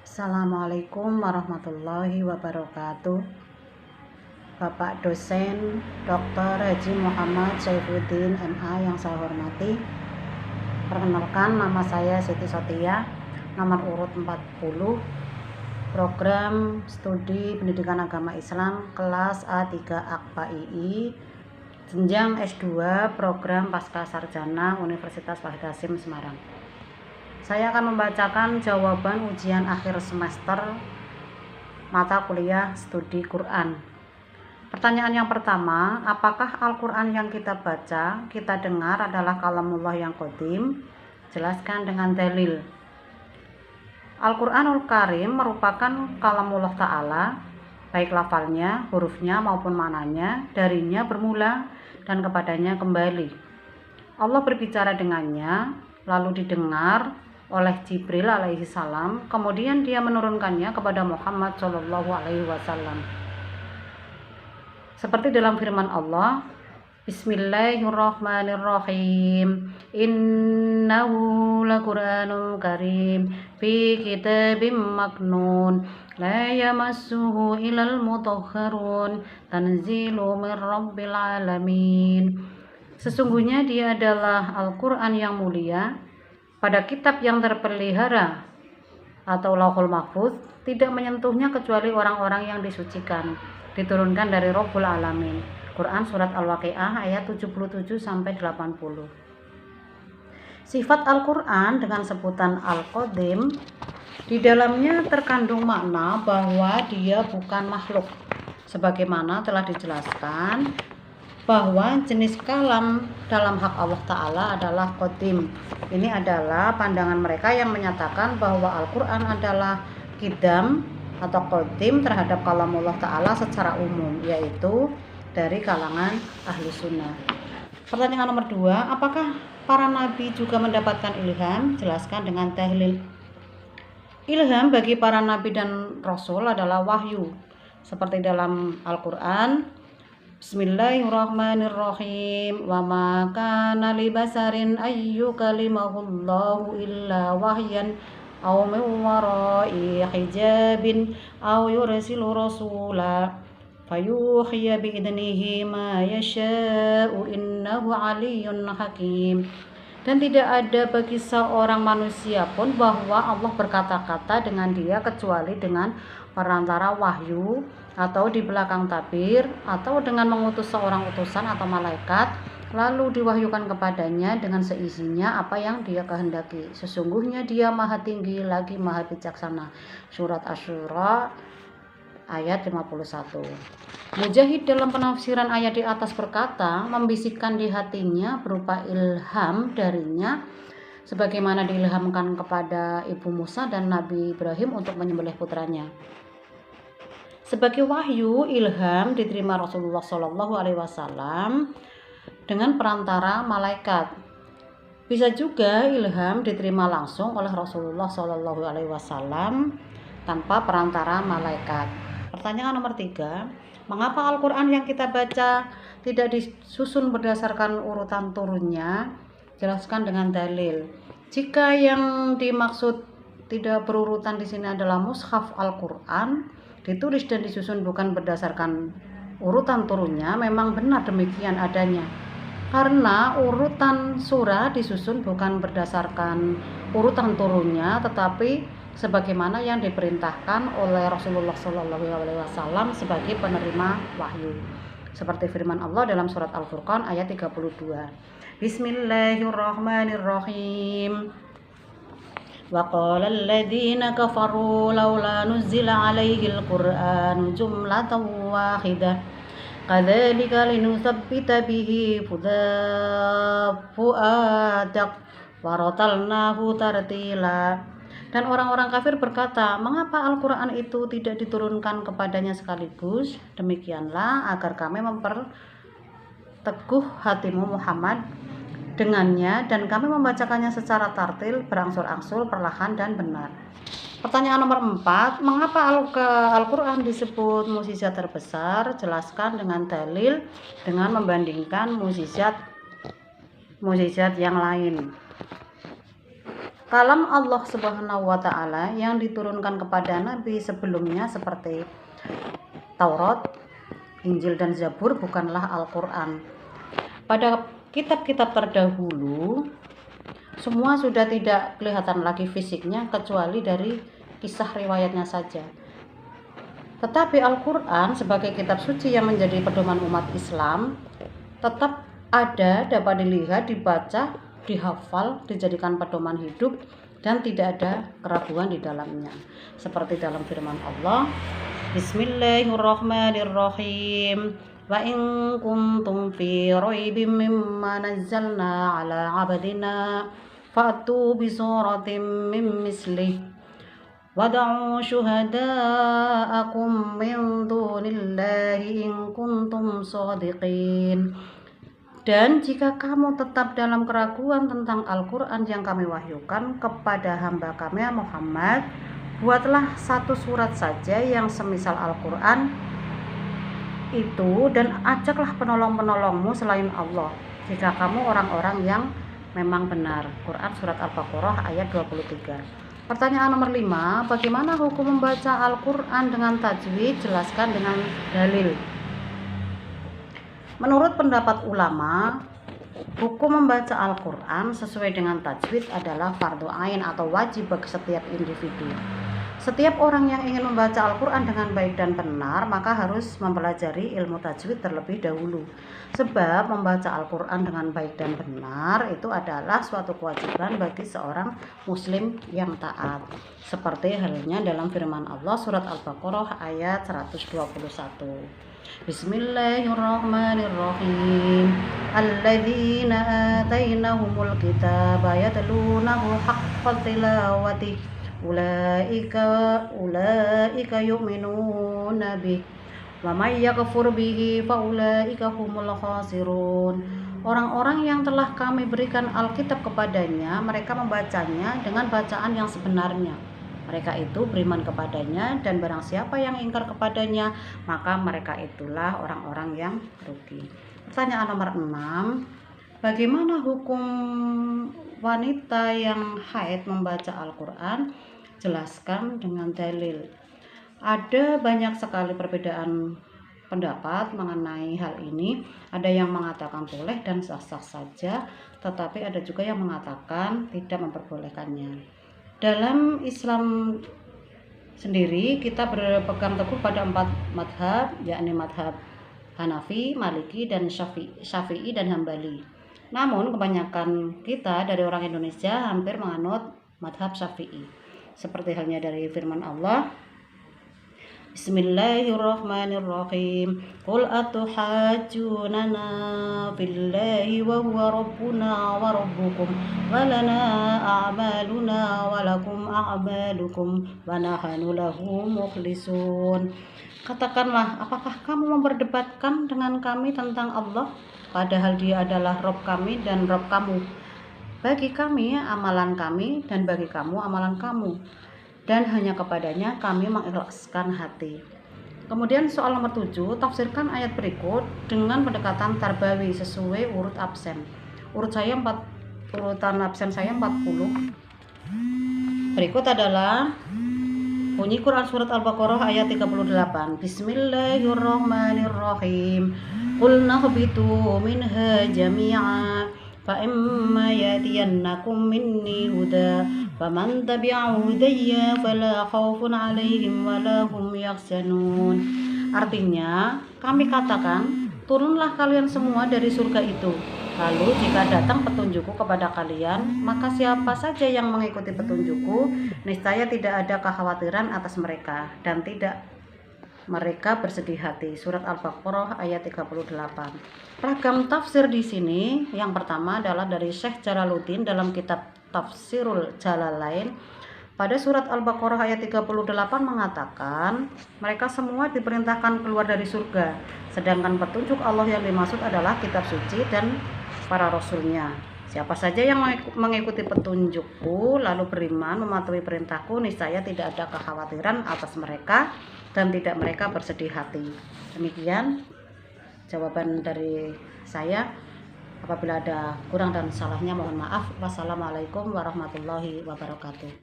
Assalamualaikum warahmatullahi wabarakatuh. Bapak dosen Dr. Haji Muhammad Saifuddin MA yang saya hormati. Perkenalkan, nama saya Siti Sotia, nomor urut 40, program studi pendidikan agama Islam kelas A3 Akpa II, jenjang S2, program pasca sarjana Universitas Wahid Hasim Semarang. Saya akan membacakan jawaban ujian akhir semester mata kuliah studi Quran. Pertanyaan yang pertama, apakah Al-Quran yang kita baca, kita dengar adalah kalamullah yang qadim? Jelaskan dengan dalil. Al-Quranul Karim merupakan kalamullah Ta'ala, baik lafalnya, hurufnya maupun maknanya, darinya bermula dan kepadanya kembali. Allah berbicara dengannya, lalu didengar oleh Jibril alaihi salam, kemudian dia menurunkannya kepada Muhammad sallallahu alaihi wasallam. Seperti dalam firman Allah, Bismillahirrahmanirrahim, Innahu laqur'anun karim fi kitabim maknun la yamassuhu ilal mutahharun tanzilu min rabbil alamin. Sesungguhnya dia adalah Al-Quran yang mulia pada kitab yang terpelihara atau Lauhul Mahfuz, tidak menyentuhnya kecuali orang-orang yang disucikan, diturunkan dari Rabbul Alamin. Quran surat Al-Waqiah ayat 77-80. Sifat Al-Quran dengan sebutan Al-Qadim, di dalamnya terkandung makna bahwa dia bukan makhluk, sebagaimana telah dijelaskan bahwa jenis kalam dalam hak Allah Ta'ala adalah qadim. Ini adalah pandangan mereka yang menyatakan bahwa Al-Quran adalah qidam atau qadim terhadap kalamullah Ta'ala secara umum, yaitu dari kalangan ahli sunnah. Pertanyaan nomor 2, apakah para nabi juga mendapatkan ilham? Jelaskan dengan tahlil. Ilham bagi para nabi dan rasul adalah wahyu, seperti dalam Al-Quran, Bismillahirrahmanirrahim. Wa ma kana li basarin ayyukalimahullahu illa wahyan aw min wara'i hijabin aw yursilu rasula fayuhiya bi'idnihi ma yasha'u innahu aliyyun hakim. Dan tidak ada bagi seorang manusia pun bahwa Allah berkata-kata dengan dia kecuali dengan perantara wahyu atau di belakang tabir atau dengan mengutus seorang utusan atau malaikat, lalu diwahyukan kepadanya dengan seisinya apa yang dia kehendaki. Sesungguhnya dia maha tinggi lagi maha bijaksana. Surat Asy-Syura ayat 51. Mujahid dalam penafsiran ayat di atas berkata, membisikkan di hatinya berupa ilham darinya, sebagaimana diilhamkan kepada Ibu Musa dan Nabi Ibrahim untuk menyembelih putranya. Sebagai wahyu, ilham diterima Rasulullah Shallallahu Alaihi Wasallam dengan perantara malaikat. Bisa juga ilham diterima langsung oleh Rasulullah Shallallahu Alaihi Wasallam tanpa perantara malaikat. Pertanyaan nomor 3, mengapa Al-Quran yang kita baca tidak disusun berdasarkan urutan turunnya? Jelaskan dengan dalil. Jika yang dimaksud tidak berurutan di sini adalah mushaf Al-Quran, ditulis dan disusun bukan berdasarkan urutan turunnya, memang benar demikian adanya. Karena urutan surah disusun bukan berdasarkan urutan turunnya, tetapi sebagaimana yang diperintahkan oleh Rasulullah SAW sebagai penerima wahyu. Seperti firman Allah dalam surat Al-Furqan ayat 32. Bismillahirrahmanirrahim. Wa qala alladziina kafaruu laulaa nuzzila 'alaihil qur'aanu jumlatan waahidah kadzalika linutsabbita bihi fu'aadak wa ratalnaahu tartiila. Dan orang-orang kafir berkata, mengapa Al-Quran itu tidak diturunkan kepadanya sekaligus? Demikianlah agar kami memperteguh hatimu Muhammad dengannya, dan kami membacakannya secara tartil, berangsur-angsur, perlahan dan benar. Pertanyaan nomor 4, mengapa Al-Quran disebut mukjizat terbesar? Jelaskan dengan dalil dengan membandingkan mukjizat yang lain. Kalam Allah Subhanahu wa Ta'ala yang diturunkan kepada Nabi sebelumnya seperti Taurat, Injil, dan Zabur bukanlah Al-Quran. Pada kitab-kitab terdahulu semua sudah tidak kelihatan lagi fisiknya kecuali dari kisah riwayatnya saja. Tetapi Al-Quran sebagai kitab suci yang menjadi pedoman umat Islam tetap ada, dapat dilihat, dibaca, dihafal, dijadikan pedoman hidup, dan tidak ada keraguan di dalamnya. Seperti dalam firman Allah, Bismillahirrahmanirrahim. Wa in kuntum fi raibim mimma nazzalna ala 'abdina fa'tu bi suratin min mislih wad'u syuhada'akum min dunillahi in kuntum shadiqin. Dan jika kamu tetap dalam keraguan tentang Al-Quran yang kami wahyukan kepada hamba kami Muhammad, buatlah satu surat saja yang semisal Al-Quran itu dan ajaklah penolong-penolongmu selain Allah jika kamu orang-orang yang memang benar. Quran Surat Al-Baqarah ayat 23. Pertanyaan nomor 5, bagaimana hukum membaca Al-Quran dengan tajwid? Jelaskan dengan dalil. Menurut pendapat ulama, hukum membaca Al-Quran sesuai dengan tajwid adalah fardu ain atau wajib bagi setiap individu. Setiap orang yang ingin membaca Al-Quran dengan baik dan benar, maka harus mempelajari ilmu tajwid terlebih dahulu. Sebab membaca Al-Quran dengan baik dan benar itu adalah suatu kewajiban bagi seorang muslim yang taat. Seperti halnya dalam firman Allah surat Al-Baqarah ayat 121. Bismillahirrahmanirrahim. Alladzina atainahumul kitaba yatlunahu haqqa tilawatih ulaika yu'minuna bih wa may yakfur bihi fa ulaika humul khasirun. Orang-orang yang telah kami berikan Alkitab kepadanya, mereka membacanya dengan bacaan yang sebenarnya. Mereka itu beriman kepadanya, dan barang siapa yang ingkar kepadanya, maka mereka itulah orang-orang yang rugi. Pertanyaan nomor 6, bagaimana hukum wanita yang haid membaca Al-Quran? Jelaskan dengan dalil. Ada banyak sekali perbedaan pendapat mengenai hal ini. Ada yang mengatakan boleh dan sah-sah saja, tetapi ada juga yang mengatakan tidak memperbolehkannya. Dalam Islam sendiri kita berpegang teguh pada 4 madhab, yakni madhab Hanafi, Maliki, dan Syafi'i dan Hambali. Namun kebanyakan kita dari orang Indonesia hampir menganut madhab Syafi'i. Seperti halnya dari firman Allah, Bismillahirrahmanirrahim. Qul atuhajjunana billahi wa huwa rabbuna wa rabbukum wa lana a'maluna wa lakum a'malukum wa nahnu lahu mukhlisun. Katakanlah, apakah kamu memperdebatkan dengan kami tentang Allah, padahal Dia adalah Rabb kami dan Rabb kamu? Bagi kami amalan kami dan bagi kamu amalan kamu, dan hanya kepadanya kami mengikhlaskan hati. Kemudian soal nomor 7, tafsirkan ayat berikut dengan pendekatan tarbawi sesuai urut absen. Urutan absen saya 40. Berikut adalah bunyi Quran surat Al-Baqarah ayat 38. Bismillahirrahmanirrahim. Qul nahbitu minha jami'a fa imma yatiyannakum minni huda faman tabi'a hudayya fala khaufun 'alaihim wala hum yahzanun. Artinya, kami katakan, turunlah kalian semua dari surga itu. Lalu jika datang petunjukku kepada kalian, maka siapa saja yang mengikuti petunjukku, niscaya tidak ada kekhawatiran atas mereka dan tidak mereka bersedih hati. Surat Al-Baqarah ayat 38. Ragam tafsir di sini. Yang pertama adalah dari Syekh Jalaluddin dalam kitab Tafsirul Jalalain. Pada surat Al-Baqarah ayat 38 mengatakan, mereka semua diperintahkan keluar dari surga. Sedangkan petunjuk Allah yang dimaksud adalah kitab suci dan para rasulnya. Siapa saja yang mengikuti petunjukku lalu beriman mematuhi perintahku, niscaya tidak ada kekhawatiran atas mereka dan tidak mereka bersedih hati. Demikian jawaban dari saya. Apabila ada kurang dan salahnya mohon maaf. Wassalamualaikum warahmatullahi wabarakatuh.